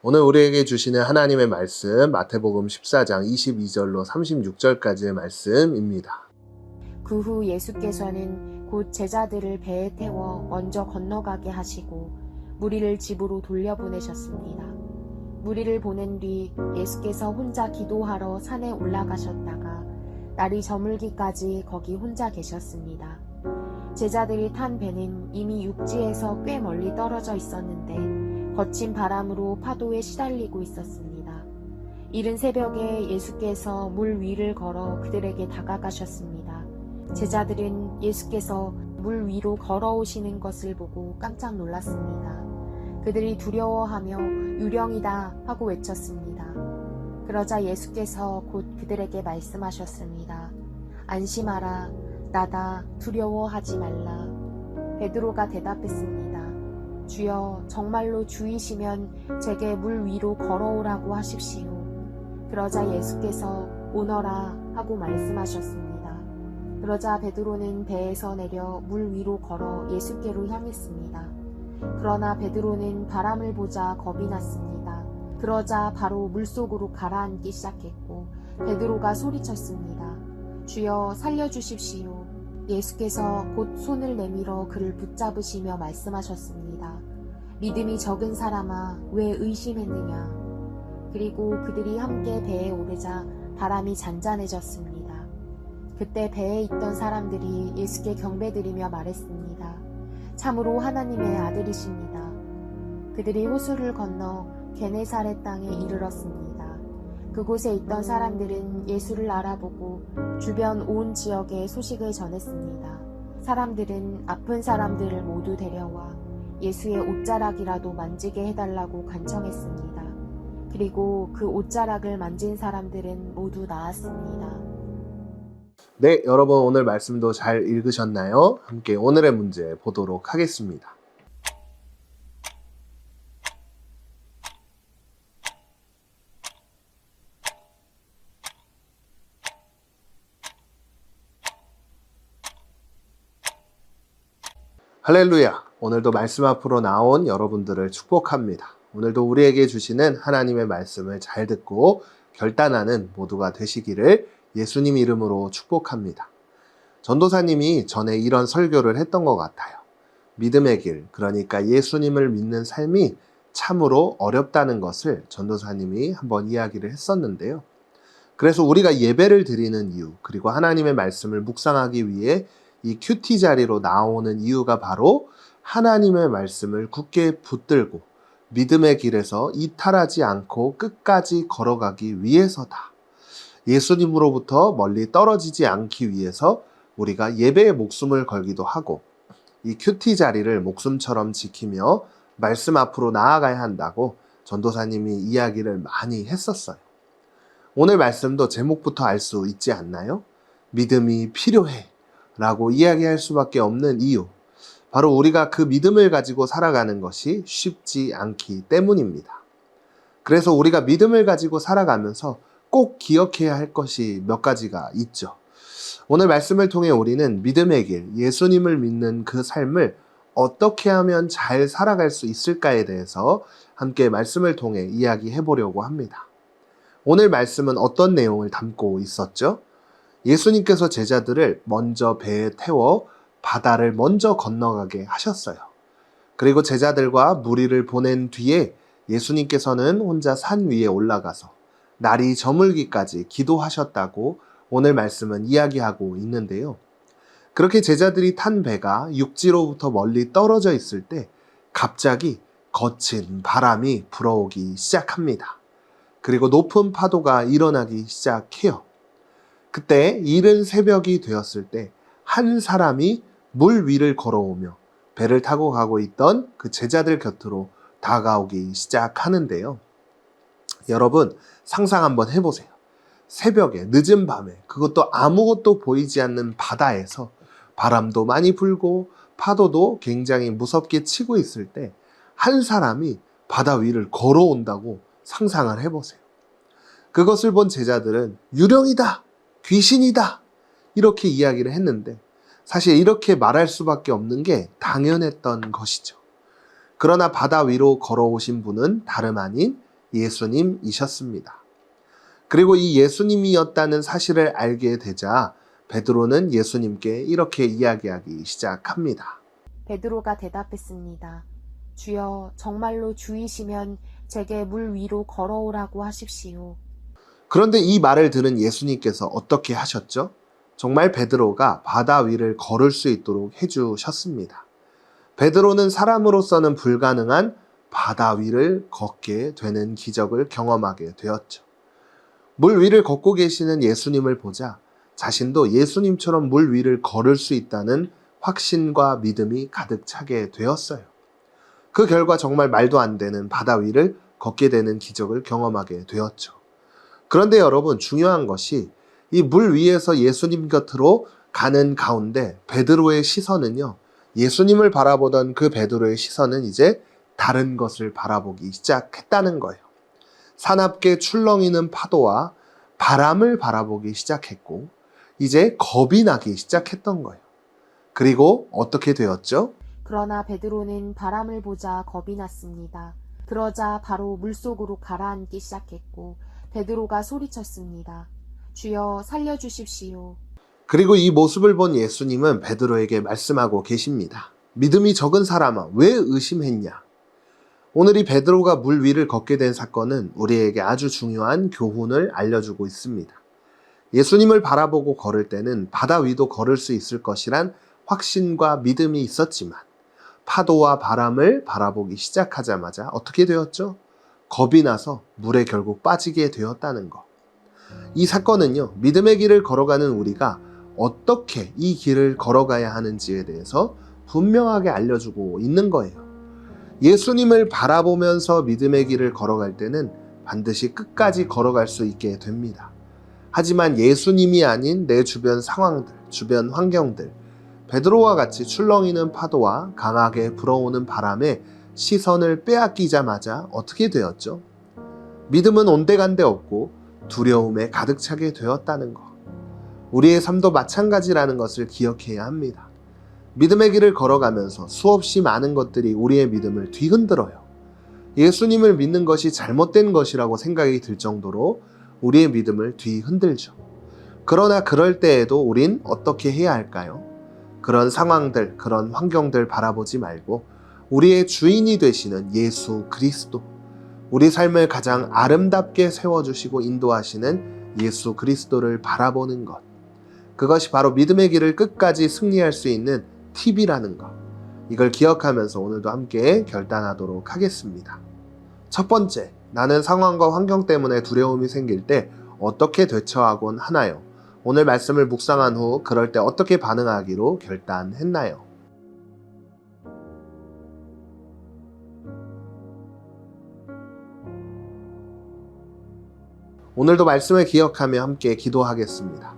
오늘 우리에게 주시는 하나님의 말씀 마태복음 14장 22절로 36절까지의 말씀입니다. 그 후 예수께서는 곧 제자들을 배에 태워 먼저 건너가게 하시고 무리를 집으로 돌려보내셨습니다. 무리를 보낸 뒤 예수께서 혼자 기도하러 산에 올라가셨다가 날이 저물기까지 거기 혼자 계셨습니다. 제자들이 탄 배는 이미 육지에서 꽤 멀리 떨어져 있었는데 거친 바람으로 파도에 시달리고 있었습니다. 이른 새벽에 예수께서 물 위를 걸어 그들에게 다가가셨습니다. 제자들은 예수께서 물 위로 걸어오시는 것을 보고 깜짝 놀랐습니다. 그들이 두려워하며 유령이다 하고 외쳤습니다. 그러자 예수께서 곧 그들에게 말씀하셨습니다. 안심하라, 나다, 두려워하지 말라. 베드로가 대답했습니다. 주여, 정말로 주이시면 제게 물 위로 걸어오라고 하십시오. 그러자 예수께서 오너라 하고 말씀하셨습니다. 그러자 베드로는 배에서 내려 물 위로 걸어 예수께로 향했습니다. 그러나 베드로는 바람을 보자 겁이 났습니다. 그러자 바로 물속으로 가라앉기 시작했고 베드로가 소리쳤습니다. 주여, 살려주십시오. 예수께서 곧 손을 내밀어 그를 붙잡으시며 말씀하셨습니다. 믿음이 적은 사람아, 왜 의심했느냐? 그리고 그들이 함께 배에 오르자 바람이 잔잔해졌습니다. 그때 배에 있던 사람들이 예수께 경배드리며 말했습니다. 참으로 하나님의 아들이십니다. 그들이 호수를 건너 게네사렛 땅에 이르렀습니다. 그곳에 있던 사람들은 예수를 알아보고 주변 온 지역에 소식을 전했습니다. 사람들은 아픈 사람들을 모두 데려와 예수의 옷자락이라도 만지게 해달라고 간청했습니다. 그리고 그 옷자락을 만진 사람들은 모두 나았습니다. 네, 여러분 오늘 말씀도 잘 읽으셨나요? 함께 오늘의 문제 보도록 하겠습니다. 할렐루야! 오늘도 말씀 앞으로 나온 여러분들을 축복합니다. 오늘도 우리에게 주시는 하나님의 말씀을 잘 듣고 결단하는 모두가 되시기를 예수님 이름으로 축복합니다. 전도사님이 전에 이런 설교를 했던 것 같아요. 믿음의 길, 그러니까 예수님을 믿는 삶이 참으로 어렵다는 것을 전도사님이 한번 이야기를 했었는데요. 그래서 우리가 예배를 드리는 이유, 그리고 하나님의 말씀을 묵상하기 위해 이 큐티 자리로 나오는 이유가 바로 하나님의 말씀을 굳게 붙들고 믿음의 길에서 이탈하지 않고 끝까지 걸어가기 위해서다. 예수님으로부터 멀리 떨어지지 않기 위해서 우리가 예배에 목숨을 걸기도 하고 이 큐티 자리를 목숨처럼 지키며 말씀 앞으로 나아가야 한다고 전도사님이 이야기를 많이 했었어요. 오늘 말씀도 제목부터 알 수 있지 않나요? 믿음이 필요해 라고 이야기할 수밖에 없는 이유, 바로 우리가 그 믿음을 가지고 살아가는 것이 쉽지 않기 때문입니다. 그래서 우리가 믿음을 가지고 살아가면서 꼭 기억해야 할 것이 몇 가지가 있죠. 오늘 말씀을 통해 우리는 믿음의 길, 예수님을 믿는 그 삶을 어떻게 하면 잘 살아갈 수 있을까에 대해서 함께 말씀을 통해 이야기해 보려고 합니다. 오늘 말씀은 어떤 내용을 담고 있었죠? 예수님께서 제자들을 먼저 배에 태워 바다를 먼저 건너가게 하셨어요. 그리고 제자들과 무리를 보낸 뒤에 예수님께서는 혼자 산 위에 올라가서 날이 저물기까지 기도하셨다고 오늘 말씀은 이야기하고 있는데요. 그렇게 제자들이 탄 배가 육지로부터 멀리 떨어져 있을 때 갑자기 거친 바람이 불어오기 시작합니다. 그리고 높은 파도가 일어나기 시작해요. 그때 이른 새벽이 되었을 때 한 사람이 물 위를 걸어오며 배를 타고 가고 있던 그 제자들 곁으로 다가오기 시작하는데요. 여러분 상상 한번 해보세요. 새벽에 늦은 밤에 그것도 아무것도 보이지 않는 바다에서 바람도 많이 불고 파도도 굉장히 무섭게 치고 있을 때 한 사람이 바다 위를 걸어온다고 상상을 해보세요. 그것을 본 제자들은 유령이다, 귀신이다 이렇게 이야기를 했는데 사실 이렇게 말할 수밖에 없는 게 당연했던 것이죠. 그러나 바다 위로 걸어오신 분은 다름 아닌 예수님이셨습니다. 그리고 이 예수님이었다는 사실을 알게 되자 베드로는 예수님께 이렇게 이야기하기 시작합니다. 베드로가 대답했습니다. 주여, 정말로 주이시면 제게 물 위로 걸어오라고 하십시오. 그런데 이 말을 들은 예수님께서 어떻게 하셨죠? 정말 베드로가 바다 위를 걸을 수 있도록 해주셨습니다. 베드로는 사람으로서는 불가능한 바다 위를 걷게 되는 기적을 경험하게 되었죠. 물 위를 걷고 계시는 예수님을 보자 자신도 예수님처럼 물 위를 걸을 수 있다는 확신과 믿음이 가득 차게 되었어요. 그 결과 정말 말도 안 되는 바다 위를 걷게 되는 기적을 경험하게 되었죠. 그런데 여러분, 중요한 것이 이 물 위에서 예수님 곁으로 가는 가운데 베드로의 시선은요, 예수님을 바라보던 그 베드로의 시선은 이제 다른 것을 바라보기 시작했다는 거예요. 사납게 출렁이는 파도와 바람을 바라보기 시작했고 이제 겁이 나기 시작했던 거예요. 그리고 어떻게 되었죠? 그러나 베드로는 바람을 보자 겁이 났습니다. 그러자 바로 물속으로 가라앉기 시작했고 베드로가 소리쳤습니다. 주여, 살려주십시오. 그리고 이 모습을 본 예수님은 베드로에게 말씀하고 계십니다. 믿음이 적은 사람아, 왜 의심했냐? 오늘 이 베드로가 물 위를 걷게 된 사건은 우리에게 아주 중요한 교훈을 알려주고 있습니다. 예수님을 바라보고 걸을 때는 바다 위도 걸을 수 있을 것이란 확신과 믿음이 있었지만 파도와 바람을 바라보기 시작하자마자 어떻게 되었죠? 겁이 나서 물에 결국 빠지게 되었다는 것. 이 사건은요, 믿음의 길을 걸어가는 우리가 어떻게 이 길을 걸어가야 하는지에 대해서 분명하게 알려주고 있는 거예요. 예수님을 바라보면서 믿음의 길을 걸어갈 때는 반드시 끝까지 걸어갈 수 있게 됩니다. 하지만 예수님이 아닌 내 주변 상황들, 주변 환경들, 베드로와 같이 출렁이는 파도와 강하게 불어오는 바람에 시선을 빼앗기자마자 어떻게 되었죠? 믿음은 온데간데 없고 두려움에 가득 차게 되었다는 것. 우리의 삶도 마찬가지라는 것을 기억해야 합니다. 믿음의 길을 걸어가면서 수없이 많은 것들이 우리의 믿음을 뒤흔들어요. 예수님을 믿는 것이 잘못된 것이라고 생각이 들 정도로 우리의 믿음을 뒤흔들죠. 그러나 그럴 때에도 우린 어떻게 해야 할까요? 그런 상황들, 그런 환경들 바라보지 말고 우리의 주인이 되시는 예수 그리스도, 우리 삶을 가장 아름답게 세워주시고 인도하시는 예수 그리스도를 바라보는 것. 그것이 바로 믿음의 길을 끝까지 승리할 수 있는 팁이라는 것. 이걸 기억하면서 오늘도 함께 결단하도록 하겠습니다. 첫 번째, 나는 상황과 환경 때문에 두려움이 생길 때 어떻게 대처하곤 하나요? 오늘 말씀을 묵상한 후 그럴 때 어떻게 반응하기로 결단했나요? 오늘도 말씀을 기억하며 함께 기도하겠습니다.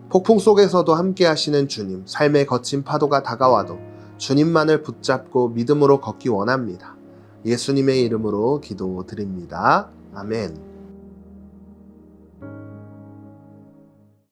폭풍 속에서도 함께 하시는 주님, 삶의 거친 파도가 다가와도 주님만을 붙잡고 믿음으로 걷기 원합니다. 예수님의 이름으로 기도드립니다. 아멘.